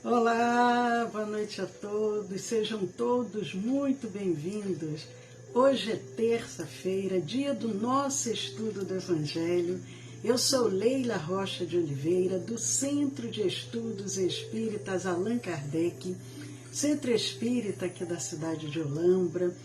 Olá, boa noite a todos, sejam todos muito bem-vindos. Hoje é terça-feira, dia do nosso estudo do Evangelho. Eu sou Leila Rocha de Oliveira, do Centro de Estudos Espíritas Allan Kardec, Centro Espírita aqui da cidade de Olambra.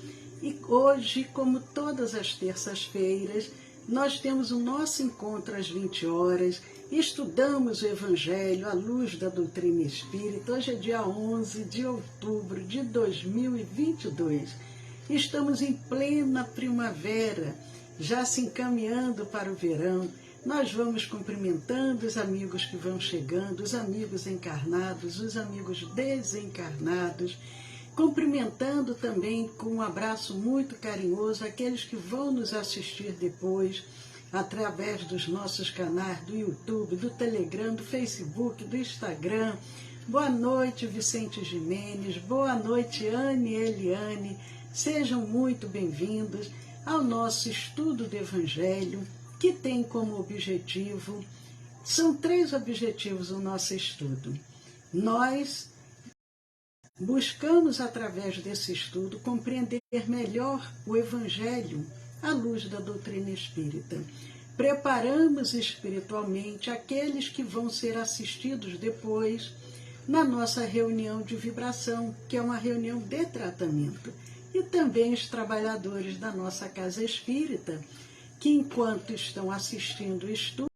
E hoje, como todas as terças-feiras, nós temos o nosso encontro às 20 horas, estudamos o Evangelho à luz da doutrina espírita. Hoje é dia 11 de outubro de 2022. Estamos em plena primavera, já se encaminhando para o verão. Nós vamos cumprimentando os amigos que vão chegando, os amigos encarnados, os amigos desencarnados, cumprimentando também com um abraço muito carinhoso aqueles que vão nos assistir depois, através dos nossos canais do YouTube, do Telegram, do Facebook, do Instagram. Boa noite, Vicente Jimenez, boa noite, Anne e Eliane. Sejam muito bem-vindos ao nosso estudo do Evangelho, que tem como objetivo, são 3 objetivos o nosso estudo. Nós buscamos, através desse estudo, compreender melhor o Evangelho à luz da doutrina espírita. Preparamos espiritualmente aqueles que vão ser assistidos depois na nossa reunião de vibração, que é uma reunião de tratamento. E também os trabalhadores da nossa casa espírita, que enquanto estão assistindo o estudo,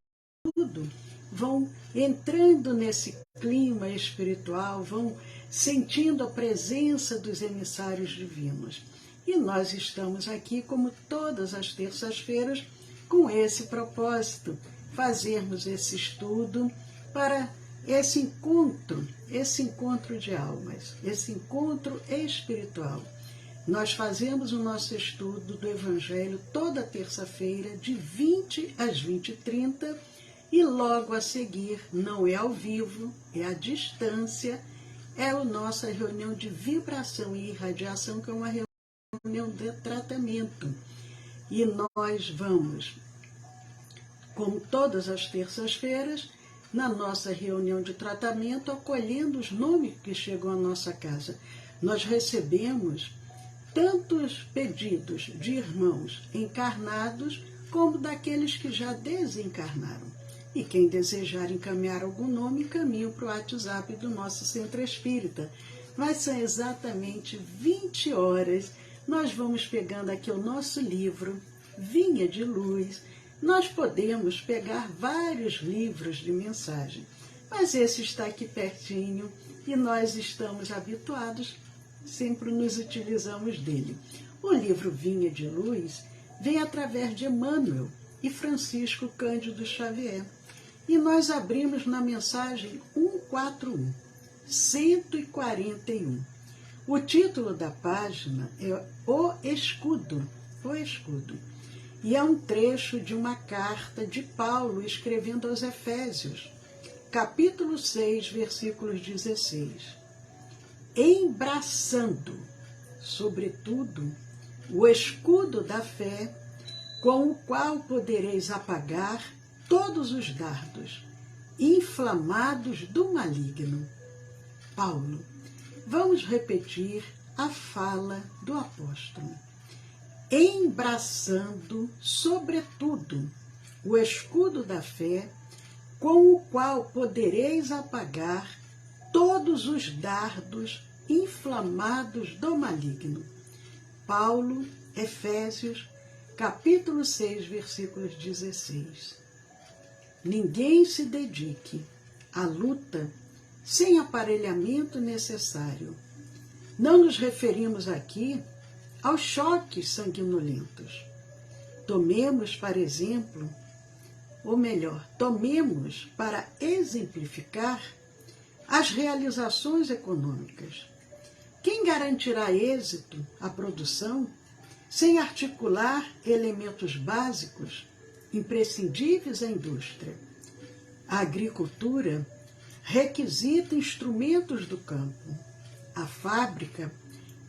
vão entrando nesse clima espiritual, vão sentindo a presença dos emissários divinos. E nós estamos aqui, como todas as terças-feiras, com esse propósito, fazermos esse estudo para esse encontro de almas, esse encontro espiritual. Nós fazemos o nosso estudo do Evangelho toda terça-feira, de 20 às 20h30, e logo a seguir, não é ao vivo, é à distância, é a nossa reunião de vibração e irradiação, que é uma reunião de tratamento. E nós vamos, como todas as terças-feiras, na nossa reunião de tratamento, acolhendo os nomes que chegam à nossa casa. Nós recebemos tantos pedidos de irmãos encarnados, como daqueles que já desencarnaram. E quem desejar encaminhar algum nome, encaminha para o WhatsApp do nosso Centro Espírita. Mas são exatamente 20 horas. Nós vamos pegando aqui o nosso livro, Vinha de Luz. Nós podemos pegar vários livros de mensagem, mas esse está aqui pertinho e nós estamos habituados, sempre nos utilizamos dele. O livro Vinha de Luz vem através de Emmanuel e Francisco Cândido Xavier. E nós abrimos na mensagem 141, 141. O título da página é O Escudo, O Escudo. E é um trecho de uma carta de Paulo escrevendo aos Efésios, capítulo 6, versículos 16. Embraçando, sobretudo, o escudo da fé, com o qual podereis apagar todos os dardos inflamados do maligno. Paulo. Vamos repetir a fala do apóstolo. Embraçando, sobretudo, o escudo da fé, com o qual podereis apagar todos os dardos inflamados do maligno. Paulo, Efésios, capítulo 6, versículos 16. Ninguém se dedique à luta sem aparelhamento necessário. Não nos referimos aqui aos choques sanguinolentos. Tomemos para exemplo, ou melhor, tomemos para exemplificar as realizações econômicas. Quem garantirá êxito à produção sem articular elementos básicos imprescindíveis à indústria? A agricultura requisita instrumentos do campo. A fábrica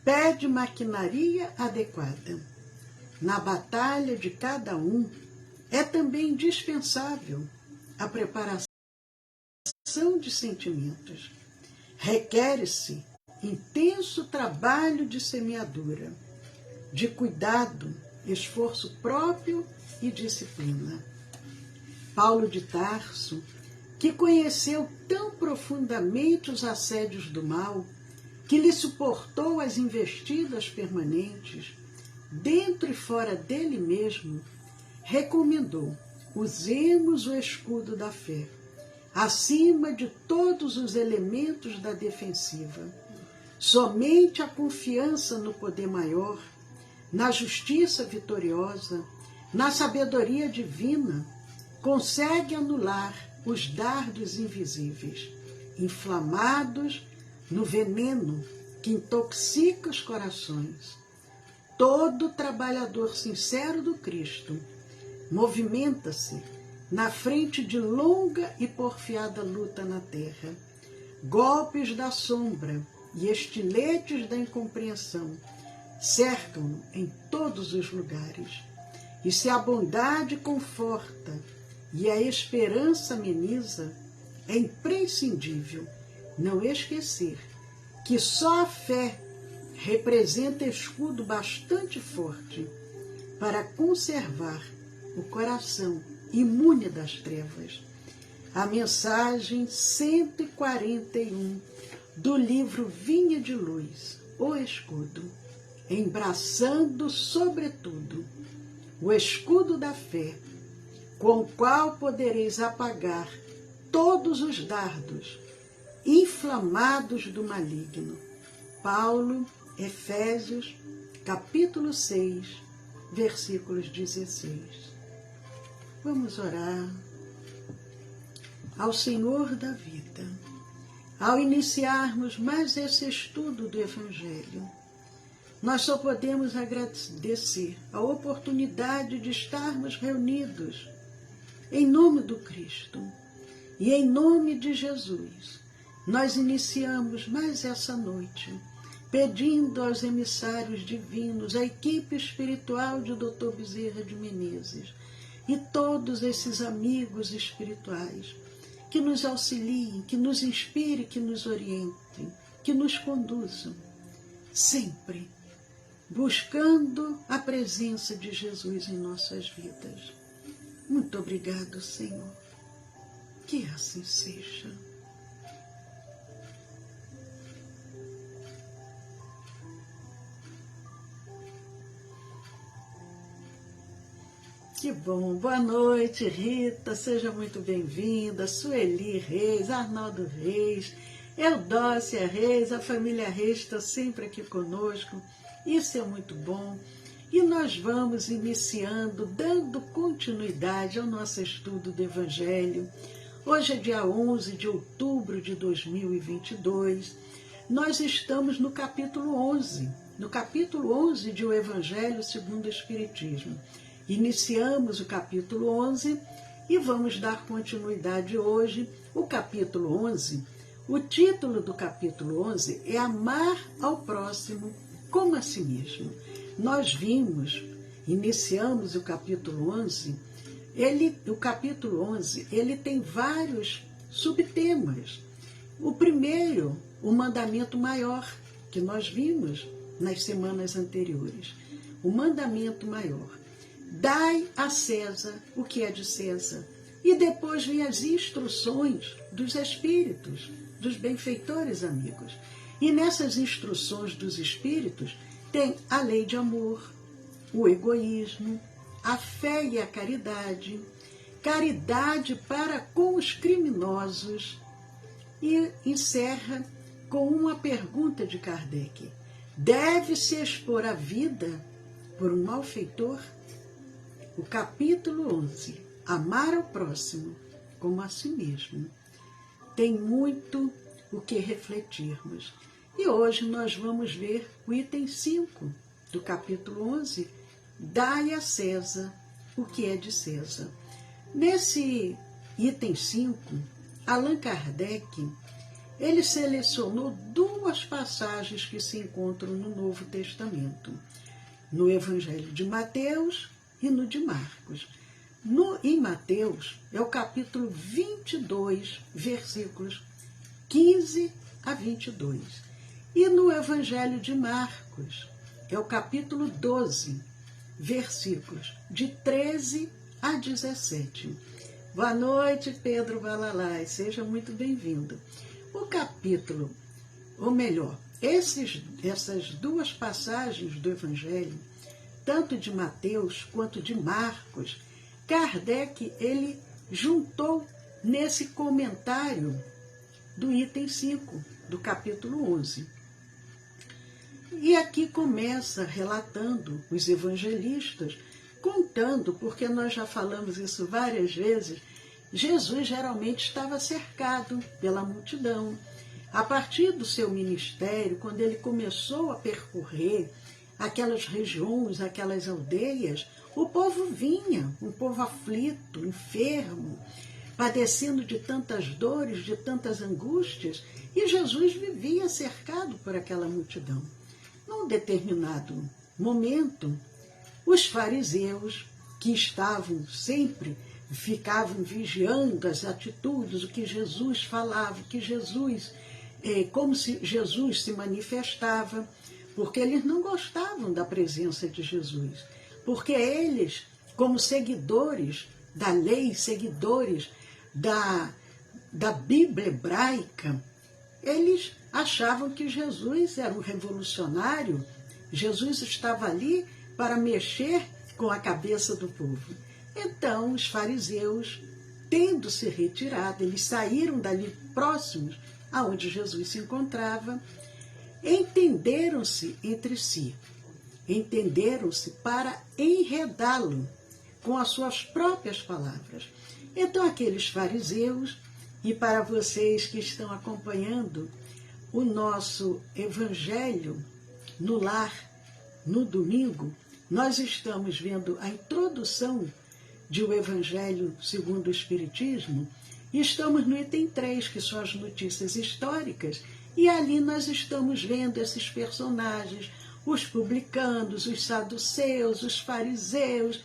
pede maquinaria adequada. Na batalha de cada um, é também indispensável a preparação de sentimentos, requer-se intenso trabalho de semeadura, de cuidado, esforço próprio e disciplina. Paulo de Tarso, que conheceu tão profundamente os assédios do mal, que lhe suportou as investidas permanentes, dentro e fora dele mesmo, recomendou: usemos o escudo da fé, acima de todos os elementos da defensiva. Somente a confiança no poder maior, na justiça vitoriosa, na sabedoria divina, consegue anular os dardos invisíveis, inflamados no veneno que intoxica os corações. Todo trabalhador sincero do Cristo movimenta-se na frente de longa e porfiada luta na terra. Golpes da sombra e estiletes da incompreensão cercam-no em todos os lugares. E se a bondade conforta e a esperança ameniza, é imprescindível não esquecer que só a fé representa escudo bastante forte para conservar o coração imune das trevas. A mensagem 141 do livro Vinha de Luz, o escudo, embraçando sobretudo o escudo da fé, com o qual podereis apagar todos os dardos inflamados do maligno. Paulo, Efésios, capítulo 6, versículos 16. Vamos orar ao Senhor da vida. Ao iniciarmos mais esse estudo do Evangelho, nós só podemos agradecer a oportunidade de estarmos reunidos em nome do Cristo e em nome de Jesus. Nós iniciamos mais essa noite pedindo aos emissários divinos, à equipe espiritual de Dr. Bezerra de Menezes e todos esses amigos espirituais que nos auxiliem, que nos inspirem, que nos orientem, que nos conduzam, sempre buscando a presença de Jesus em nossas vidas. Muito obrigado, Senhor. Que assim seja. Que bom. Boa noite, Rita. Seja muito bem-vinda. Sueli Reis, Arnaldo Reis, Eudócia Reis, a família Reis está sempre aqui conosco. Isso é muito bom. E nós vamos iniciando, dando continuidade ao nosso estudo do Evangelho. Hoje é dia 11 de outubro de 2022. Nós estamos no capítulo 11. No capítulo 11 de O Evangelho segundo o Espiritismo. Iniciamos o capítulo 11 e vamos dar continuidade hoje. O capítulo 11, o título do capítulo 11 é Amar ao Próximo como a si mesmo. Nós iniciamos o capítulo 11, o capítulo 11, ele tem vários subtemas. O primeiro, o mandamento maior, que nós vimos nas semanas anteriores. O mandamento maior. Dai a César o que é de César. E depois vem as instruções dos espíritos, dos benfeitores amigos. E nessas instruções dos espíritos tem a lei de amor, o egoísmo, a fé e a caridade, caridade para com os criminosos. E encerra com uma pergunta de Kardec. Deve-se expor a vida por um malfeitor? O capítulo 11, Amar ao Próximo como a si mesmo, tem muito o que refletirmos. E hoje nós vamos ver o item 5 do capítulo 11, Dai a César o que é de César. Nesse item 5, Allan Kardec, ele selecionou duas passagens que se encontram no Novo Testamento, no Evangelho de Mateus e no de Marcos. Em Mateus, é o capítulo 22, versículos 15 a 22. E no Evangelho de Marcos, é o capítulo 12, versículos de 13 a 17. Boa noite, Pedro Balalai, seja muito bem-vindo. O capítulo, ou melhor, essas duas passagens do Evangelho, tanto de Mateus quanto de Marcos, Kardec, ele juntou nesse comentário do item 5, do capítulo 11. E aqui começa relatando os evangelistas, contando, porque nós já falamos isso várias vezes, Jesus geralmente estava cercado pela multidão. A partir do seu ministério, quando ele começou a percorrer aquelas regiões, aquelas aldeias, o povo vinha, um povo aflito, enfermo, padecendo de tantas dores, de tantas angústias, e Jesus vivia cercado por aquela multidão. Num determinado momento, os fariseus, que estavam sempre, ficavam vigiando as atitudes, o que Jesus falava, o que Jesus, como se Jesus se manifestava, porque eles não gostavam da presença de Jesus, porque eles, como seguidores da lei, seguidores da Bíblia hebraica, eles achavam que Jesus era um revolucionário, Jesus estava ali para mexer com a cabeça do povo. Então, os fariseus, tendo se retirado, eles saíram dali próximos aonde Jesus se encontrava, entenderam-se entre si, entenderam-se para enredá-lo com as suas próprias palavras. Então, aqueles fariseus, e para vocês que estão acompanhando o nosso Evangelho no Lar, no domingo, nós estamos vendo a introdução de O Evangelho segundo o Espiritismo, e estamos no item 3, que são as notícias históricas, e ali nós estamos vendo esses personagens, os publicanos, os saduceus, os fariseus,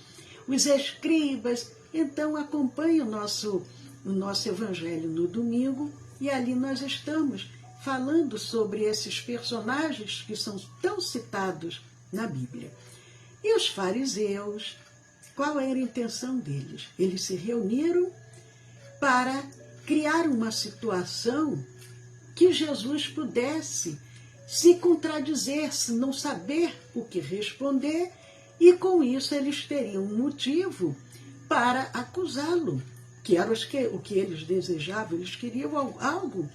os escribas. Então acompanhe o nosso Evangelho no domingo, e ali nós estamos falando sobre esses personagens que são tão citados na Bíblia. E os fariseus, qual era a intenção deles? Eles se reuniram para criar uma situação que Jesus pudesse se contradizer, se não saber o que responder, e com isso eles teriam um motivo para acusá-lo, que era o que eles desejavam. Eles queriam algo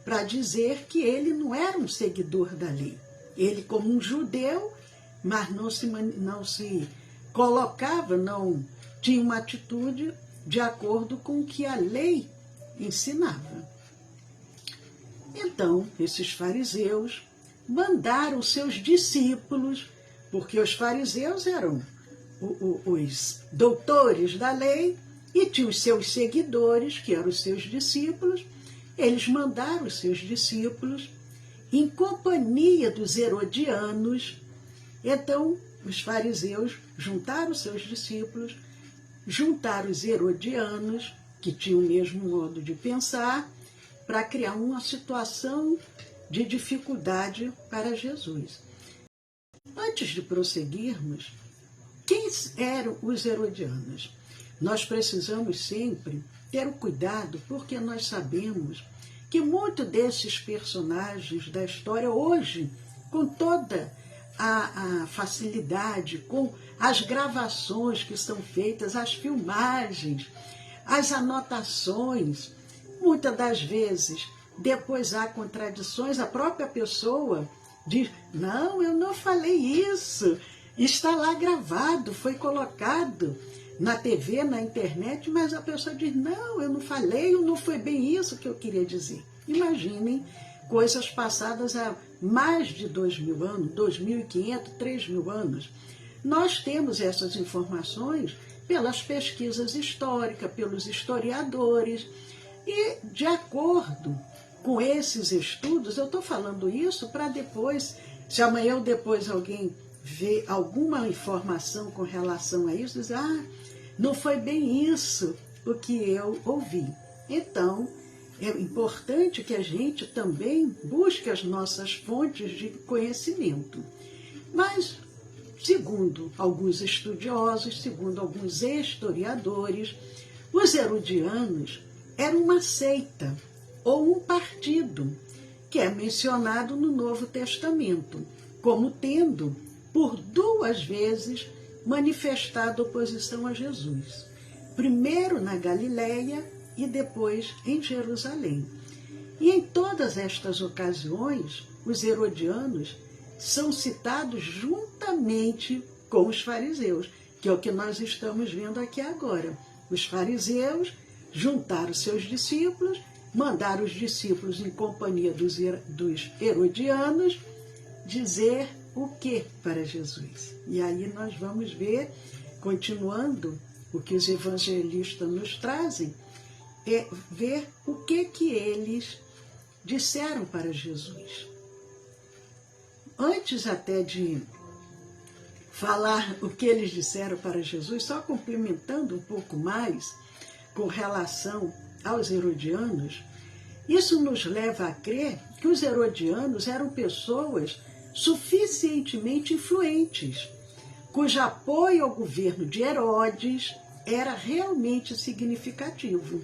para dizer que ele não era um seguidor da lei. Ele, como um judeu, mas não se colocava, não tinha uma atitude de acordo com o que a lei ensinava. Então, esses fariseus mandaram seus discípulos, porque os fariseus eram os doutores da lei, e tinham os seus seguidores, que eram os seus discípulos. Eles mandaram os seus discípulos, em companhia dos herodianos. Então, os fariseus juntaram os seus discípulos, juntaram os herodianos, que tinham o mesmo modo de pensar, para criar uma situação de dificuldade para Jesus. Antes de prosseguirmos, quem eram os herodianos? Nós precisamos sempre ter o cuidado, porque nós sabemos que muitos desses personagens da história hoje, com toda a facilidade, com as gravações que são feitas, as filmagens, as anotações, muitas das vezes, depois há contradições, a própria pessoa diz, não, eu não falei isso, está lá gravado, foi colocado na TV, na internet, mas a pessoa diz, não, eu não falei, não foi bem isso que eu queria dizer. Imaginem coisas passadas há mais de 2.000 anos, 2.500, 3.000 anos. Nós temos essas informações pelas pesquisas históricas, pelos historiadores, e de acordo com esses estudos, eu estou falando isso para depois, se amanhã ou depois alguém vê alguma informação com relação a isso, dizer, não foi bem isso o que eu ouvi. Então, é importante que a gente também busque as nossas fontes de conhecimento. Mas, segundo alguns estudiosos, segundo alguns historiadores, os herodianos eram uma seita ou um partido que é mencionado no Novo Testamento como tendo, por 2 vezes, manifestado oposição a Jesus. Primeiro na Galileia e depois em Jerusalém. E em todas estas ocasiões, os herodianos são citados juntamente com os fariseus, que é o que nós estamos vendo aqui agora. Os fariseus juntaram seus discípulos, mandaram os discípulos em companhia dos herodianos dizer o que para Jesus. E aí nós vamos ver, continuando o que os evangelistas nos trazem, é ver o que eles disseram para Jesus. Antes até de falar o que eles disseram para Jesus, só complementando um pouco mais com relação aos herodianos, isso nos leva a crer que os herodianos eram pessoas suficientemente influentes, cujo apoio ao governo de Herodes era realmente significativo.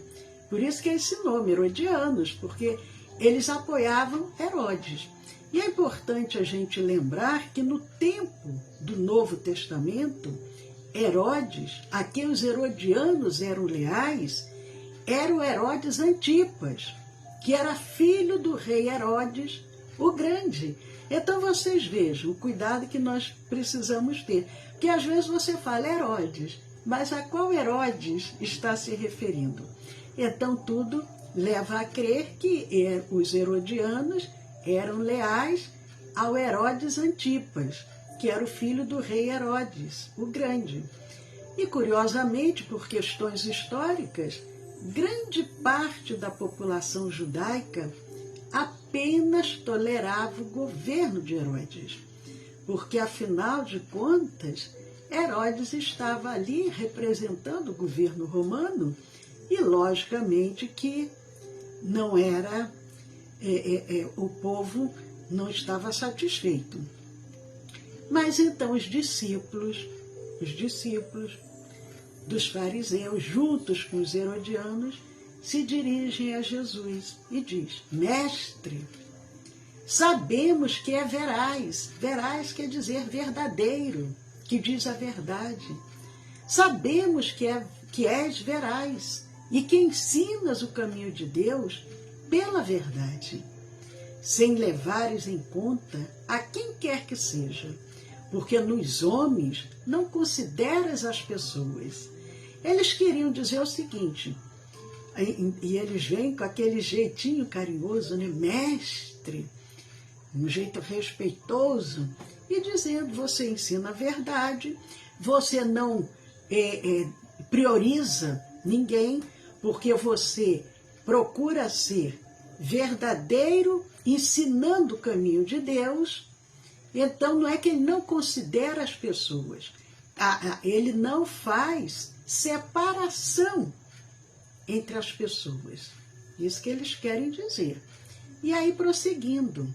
Por isso que é esse nome, herodianos, porque eles apoiavam Herodes. E é importante a gente lembrar que no tempo do Novo Testamento, Herodes, a quem os herodianos eram leais, era o Herodes Antipas, que era filho do rei Herodes o Grande. Então vocês vejam o cuidado que nós precisamos ter. Porque às vezes você fala Herodes, mas a qual Herodes está se referindo? Então tudo leva a crer que os herodianos eram leais ao Herodes Antipas, que era o filho do rei Herodes o Grande. E curiosamente, por questões históricas, grande parte da população judaica apenas tolerava o governo de Herodes, porque, afinal de contas, Herodes estava ali representando o governo romano e, logicamente, que não era, o povo não estava satisfeito. Mas então os discípulos dos fariseus, juntos com os herodianos, se dirigem a Jesus e diz: Mestre, sabemos que é veraz, veraz quer dizer verdadeiro, que diz a verdade. Sabemos que és veraz e que ensinas o caminho de Deus pela verdade, sem levares em conta a quem quer que seja, porque nos homens não consideras as pessoas. Eles queriam dizer o seguinte, e eles vêm com aquele jeitinho carinhoso, né? Mestre, um jeito respeitoso, e dizendo: você ensina a verdade, você não prioriza ninguém, porque você procura ser verdadeiro, ensinando o caminho de Deus. Então não é que ele não considera as pessoas, ele não faz separação entre as pessoas. Isso que eles querem dizer. E aí, prosseguindo,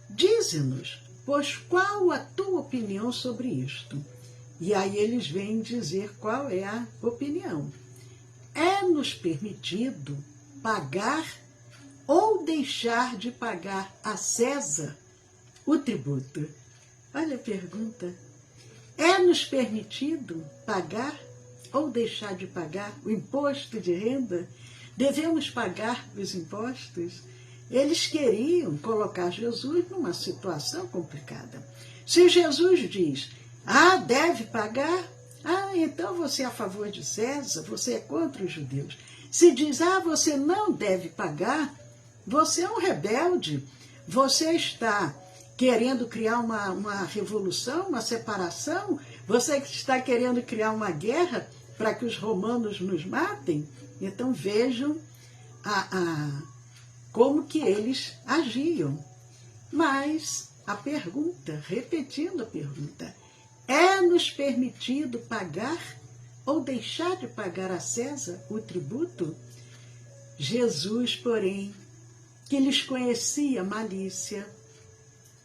dize-nos, pois qual a tua opinião sobre isto? E aí eles vêm dizer qual é a opinião. É-nos permitido pagar ou deixar de pagar a César o tributo? Olha a pergunta. É-nos permitido pagar ou deixar de pagar o imposto de renda? Devemos pagar os impostos? Eles queriam colocar Jesus numa situação complicada. Se Jesus diz: deve pagar, então você é a favor de César, você é contra os judeus. Se diz: você não deve pagar, você é um rebelde, você está querendo criar uma revolução, uma separação, você está querendo criar uma guerra para que os romanos nos matem. Então vejam como que eles agiam. Mas a pergunta, repetindo a pergunta, é-nos permitido pagar ou deixar de pagar a César o tributo? Jesus, porém, que lhes conhecia malícia,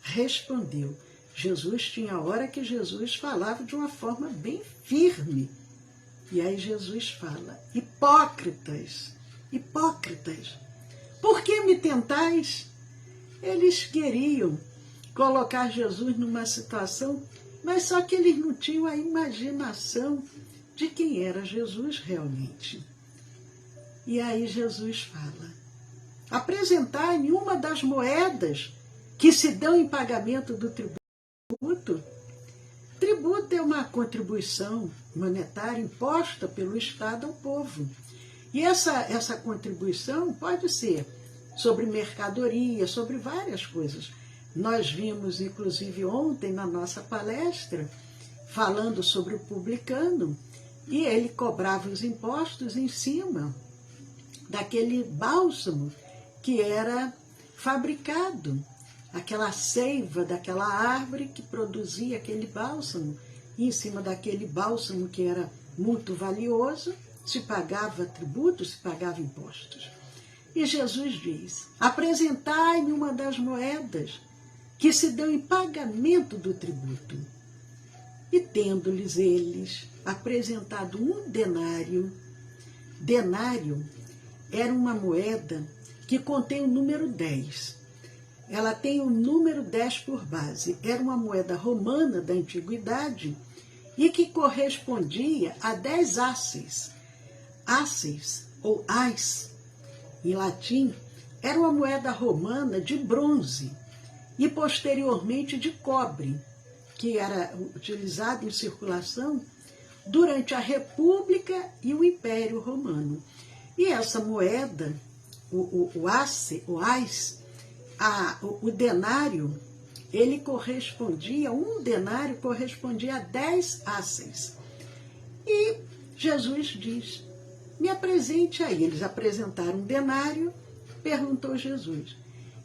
respondeu. Jesus tinha hora que Jesus falava de uma forma bem firme. E aí Jesus fala, hipócritas, hipócritas, por que me tentais? Eles queriam colocar Jesus numa situação, mas só que eles não tinham a imaginação de quem era Jesus realmente. E aí Jesus fala, apresentai-me uma das moedas que se dão em pagamento do tributo. Tributo é uma contribuição monetária imposta pelo Estado ao povo. E essa contribuição pode ser sobre mercadoria, sobre várias coisas. Nós vimos, inclusive, ontem na nossa palestra, falando sobre o publicano, e ele cobrava os impostos em cima daquele bálsamo que era fabricado, aquela seiva daquela árvore que produzia aquele bálsamo, e em cima daquele bálsamo que era muito valioso, se pagava tributos, se pagava impostos. E Jesus diz, apresentai-me uma das moedas que se dão em pagamento do tributo. E tendo-lhes eles apresentado um denário, denário era uma moeda que contém o número 10. Ela tem o número 10 por base. Era uma moeda romana da antiguidade e que correspondia a 10 asses. Asses, ou ais, em latim, era uma moeda romana de bronze e posteriormente de cobre, que era utilizado em circulação durante a República e o Império Romano. E essa moeda, o ais, o denário, ele correspondia, um denário correspondia a 10 asses. E Jesus diz, me apresente aí. Eles apresentaram um denário, perguntou Jesus,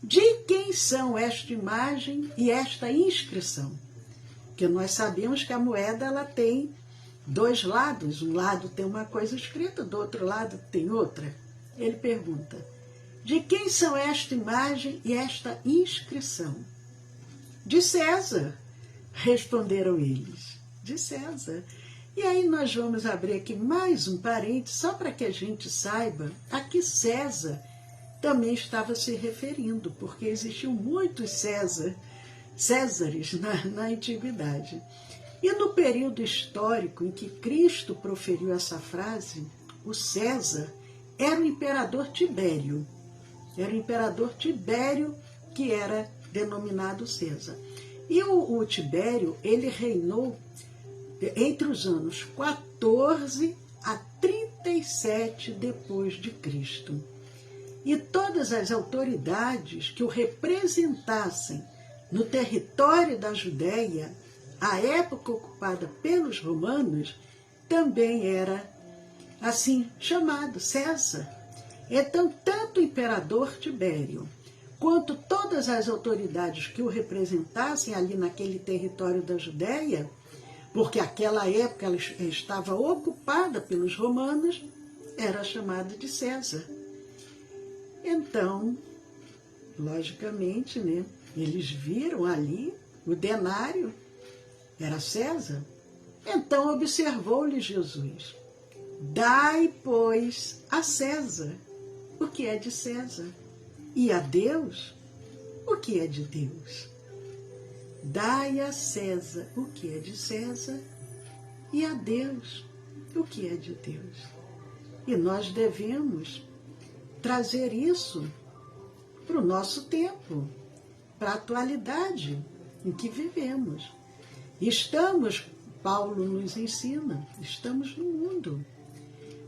de quem são esta imagem e esta inscrição? Porque nós sabemos que a moeda ela tem dois lados, um lado tem uma coisa escrita, do outro lado tem outra. Ele pergunta, de quem são esta imagem e esta inscrição? De César, responderam eles, de César. E aí nós vamos abrir aqui mais um parênteses, só para que a gente saiba a que César também estava se referindo, porque existiam muitos Césares na antiguidade. E no período histórico em que Cristo proferiu essa frase, o César era o imperador Tibério. Era o imperador Tibério que era denominado César. E o Tibério, ele reinou entre os anos 14 a 37 depois de Cristo. E todas as autoridades que o representassem no território da Judéia, a época ocupada pelos romanos, também era assim chamado César. Então, tanto o imperador Tibério, quanto todas as autoridades que o representassem ali naquele território da Judéia, porque aquela época ela estava ocupada pelos romanos, era chamada de César. Então, logicamente, né, eles viram ali o denário, era César. Então observou-lhe Jesus, dai, pois, a César o que é de César, e a Deus o que é de Deus. Dai a César o que é de César, e a Deus o que é de Deus. E nós devemos trazer isso para o nosso tempo, para a atualidade em que vivemos. Estamos, Paulo nos ensina, estamos no mundo.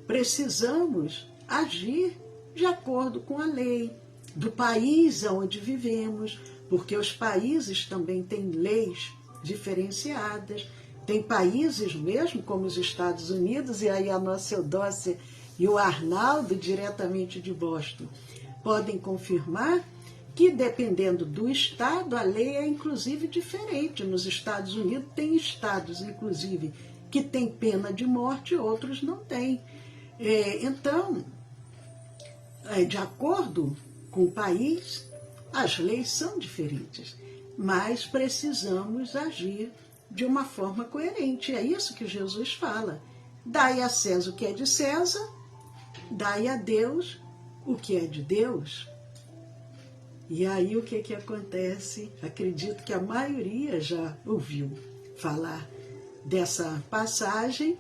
Precisamos agir de acordo com a lei do país onde vivemos, porque os países também têm leis diferenciadas. Tem países mesmo, como os Estados Unidos, e aí a nossa Eudócia e o Arnaldo, diretamente de Boston, podem confirmar que, dependendo do estado, a lei é inclusive diferente. Nos Estados Unidos tem estados, inclusive, que têm pena de morte e outros não têm. Então, de acordo com o país, as leis são diferentes, mas precisamos agir de uma forma coerente. É isso que Jesus fala. Dai a César o que é de César, dai a Deus o que é de Deus. E aí o que acontece? Acredito que a maioria já ouviu falar dessa passagem,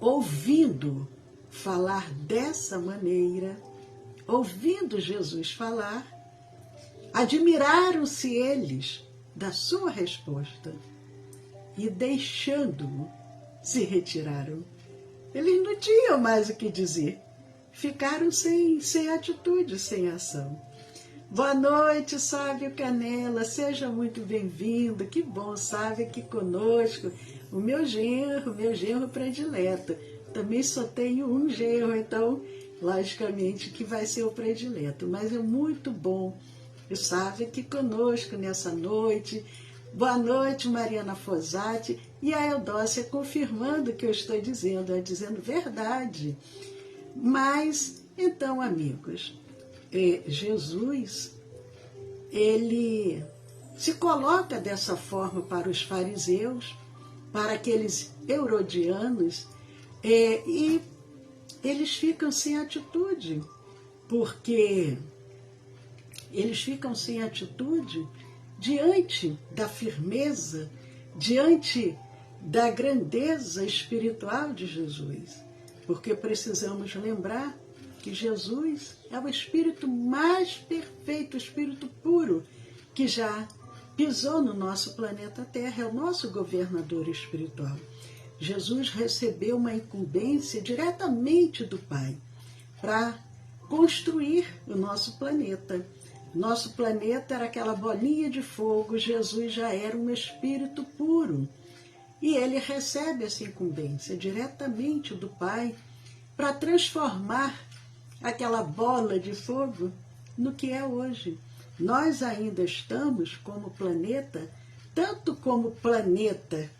ouvindo falar dessa maneira, ouvindo Jesus falar, admiraram-se eles da sua resposta e, deixando-o, se retiraram. Eles não tinham mais o que dizer, ficaram sem atitude, sem ação. Boa noite, Sávio Canela, seja muito bem-vindo, que bom, Sávio, aqui conosco, o meu genro predileto. Também só tenho um genro, então, logicamente, que vai ser o predileto, mas é muito bom o Sávio aqui conosco nessa noite. Boa noite, Mariana Fosati, e a Eudócia confirmando o que eu estou dizendo, dizendo verdade. Mas, então, amigos, Jesus, ele se coloca dessa forma para os fariseus, para aqueles herodianos, e eles ficam sem atitude, porque eles ficam sem atitude diante da firmeza, diante da grandeza espiritual de Jesus, porque precisamos lembrar que Jesus é o Espírito mais perfeito, o Espírito puro, que já pisou no nosso planeta Terra, é o nosso governador espiritual. Jesus recebeu uma incumbência diretamente do Pai para construir o nosso planeta. Nosso planeta era aquela bolinha de fogo, Jesus já era um Espírito puro. E ele recebe essa incumbência diretamente do Pai para transformar aquela bola de fogo no que é hoje. Nós ainda estamos como planeta, tanto como planeta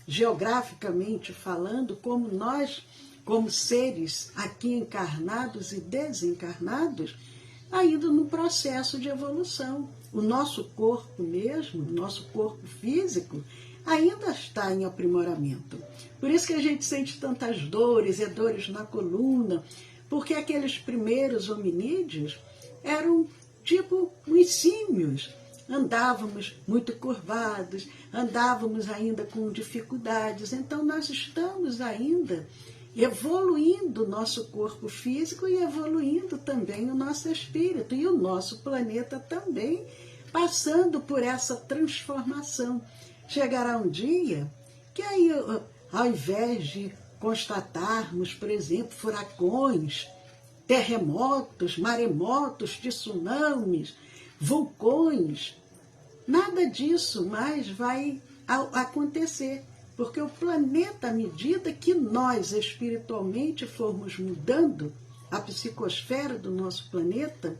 geograficamente falando, como nós, como seres aqui encarnados e desencarnados, ainda no processo de evolução. O nosso corpo mesmo, o nosso corpo físico, ainda está em aprimoramento. Por isso que a gente sente tantas dores, dores na coluna, porque aqueles primeiros hominídeos eram tipo uns símios. Andávamos muito curvados, andávamos ainda com dificuldades. Então nós estamos ainda evoluindo o nosso corpo físico e evoluindo também o nosso espírito. E o nosso planeta também passando por essa transformação. Chegará um dia que aí, ao invés de constatarmos, por exemplo, furacões, terremotos, maremotos, tsunamis, vulcões, nada disso mais vai acontecer, porque o planeta, à medida que nós espiritualmente formos mudando a psicosfera do nosso planeta,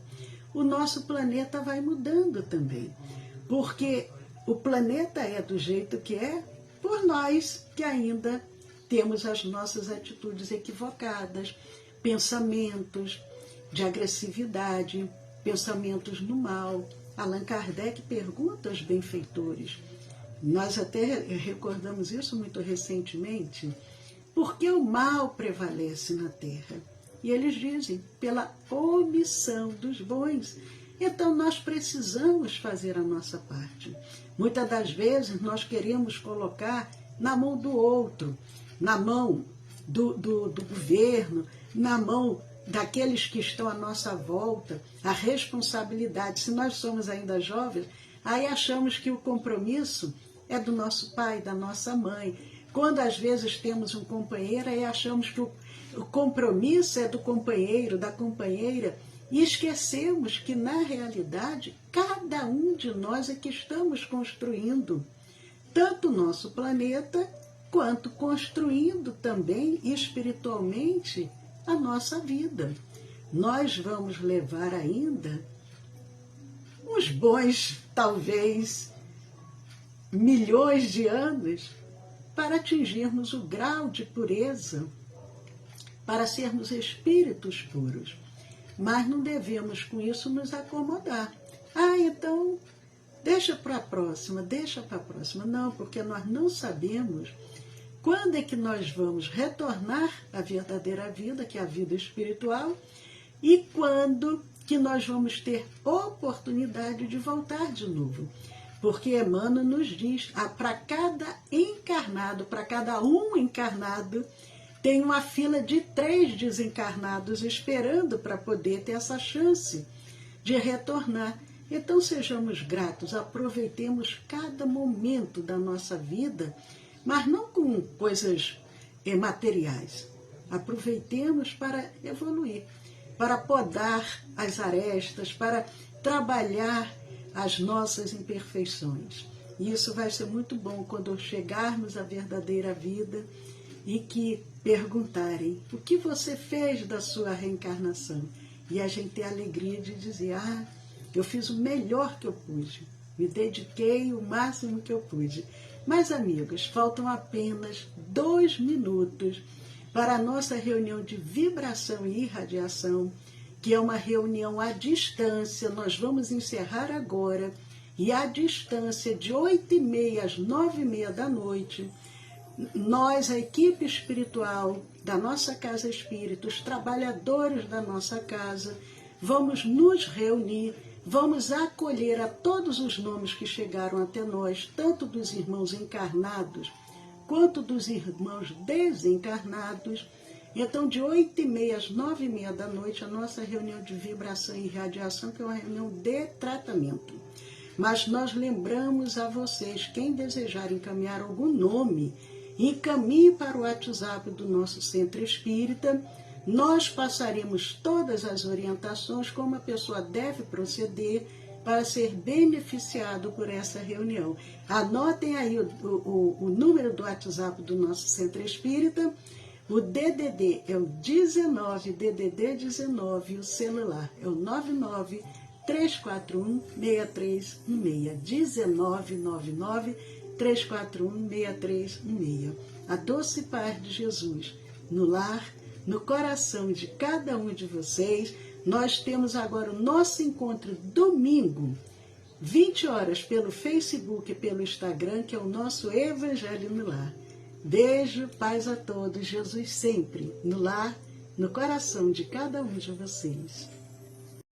o nosso planeta vai mudando também, porque o planeta é do jeito que é por nós que ainda temos as nossas atitudes equivocadas, pensamentos de agressividade, pensamentos no mal. Allan Kardec pergunta aos benfeitores, nós até recordamos isso muito recentemente, por que o mal prevalece na Terra? E eles dizem, pela omissão dos bons. Então nós precisamos fazer a nossa parte. Muitas das vezes nós queremos colocar na mão do outro, na mão do governo, na mão daqueles que estão à nossa volta, a responsabilidade. Se nós somos ainda jovens, aí achamos que o compromisso é do nosso pai, da nossa mãe. Quando às vezes temos um companheiro, aí achamos que o compromisso é do companheiro, da companheira, e esquecemos que, na realidade, cada um de nós é que estamos construindo tanto o nosso planeta, quanto construindo também espiritualmente a nossa vida. Nós vamos levar ainda uns bons, talvez, milhões de anos para atingirmos o grau de pureza, para sermos espíritos puros. mas não devemos com isso nos acomodar. Ah, então deixa para a próxima, deixa para a próxima. Não, porque nós não sabemos quando é que nós vamos retornar à verdadeira vida, que é a vida espiritual, e quando que nós vamos ter oportunidade de voltar de novo. Porque Emmanuel nos diz, para cada encarnado, para cada um encarnado, tem uma fila de 3 desencarnados esperando para poder ter essa chance de retornar. Então sejamos gratos, aproveitemos cada momento da nossa vida, mas não com coisas materiais. Aproveitemos para evoluir, para podar as arestas, para trabalhar as nossas imperfeições. E isso vai ser muito bom quando chegarmos à verdadeira vida e que perguntarem o que você fez da sua reencarnação. E a gente ter a alegria de dizer, eu fiz o melhor que eu pude, me dediquei o máximo que eu pude. Mas, amigos, faltam apenas 2 minutos para a nossa reunião de vibração e irradiação, que é uma reunião à distância. Nós vamos encerrar agora, e à distância de 8h30 às 9h30 da noite, nós, a equipe espiritual da nossa Casa Espírita, os trabalhadores da nossa casa, vamos nos reunir, vamos acolher a todos os nomes que chegaram até nós, tanto dos irmãos encarnados, quanto dos irmãos desencarnados. Então, de 8h30 às 9h30 da noite, a nossa reunião de vibração e radiação, que é uma reunião de tratamento. Mas nós lembramos a vocês, quem desejar encaminhar algum nome, encaminhe para o WhatsApp do nosso Centro Espírita. Nós passaremos todas as orientações como a pessoa deve proceder para ser beneficiado por essa reunião. Anotem aí o número do WhatsApp do nosso Centro Espírita. O DDD é o 19, DDD 19, o celular é o 99-341-6316, 1999-341-6316. A doce paz de Jesus no lar, no coração de cada um de vocês. Nós temos agora o nosso encontro domingo, 20 horas, pelo Facebook e pelo Instagram, que é o nosso Evangelho no Lar. Beijo, paz a todos, Jesus sempre no lar, no coração de cada um de vocês.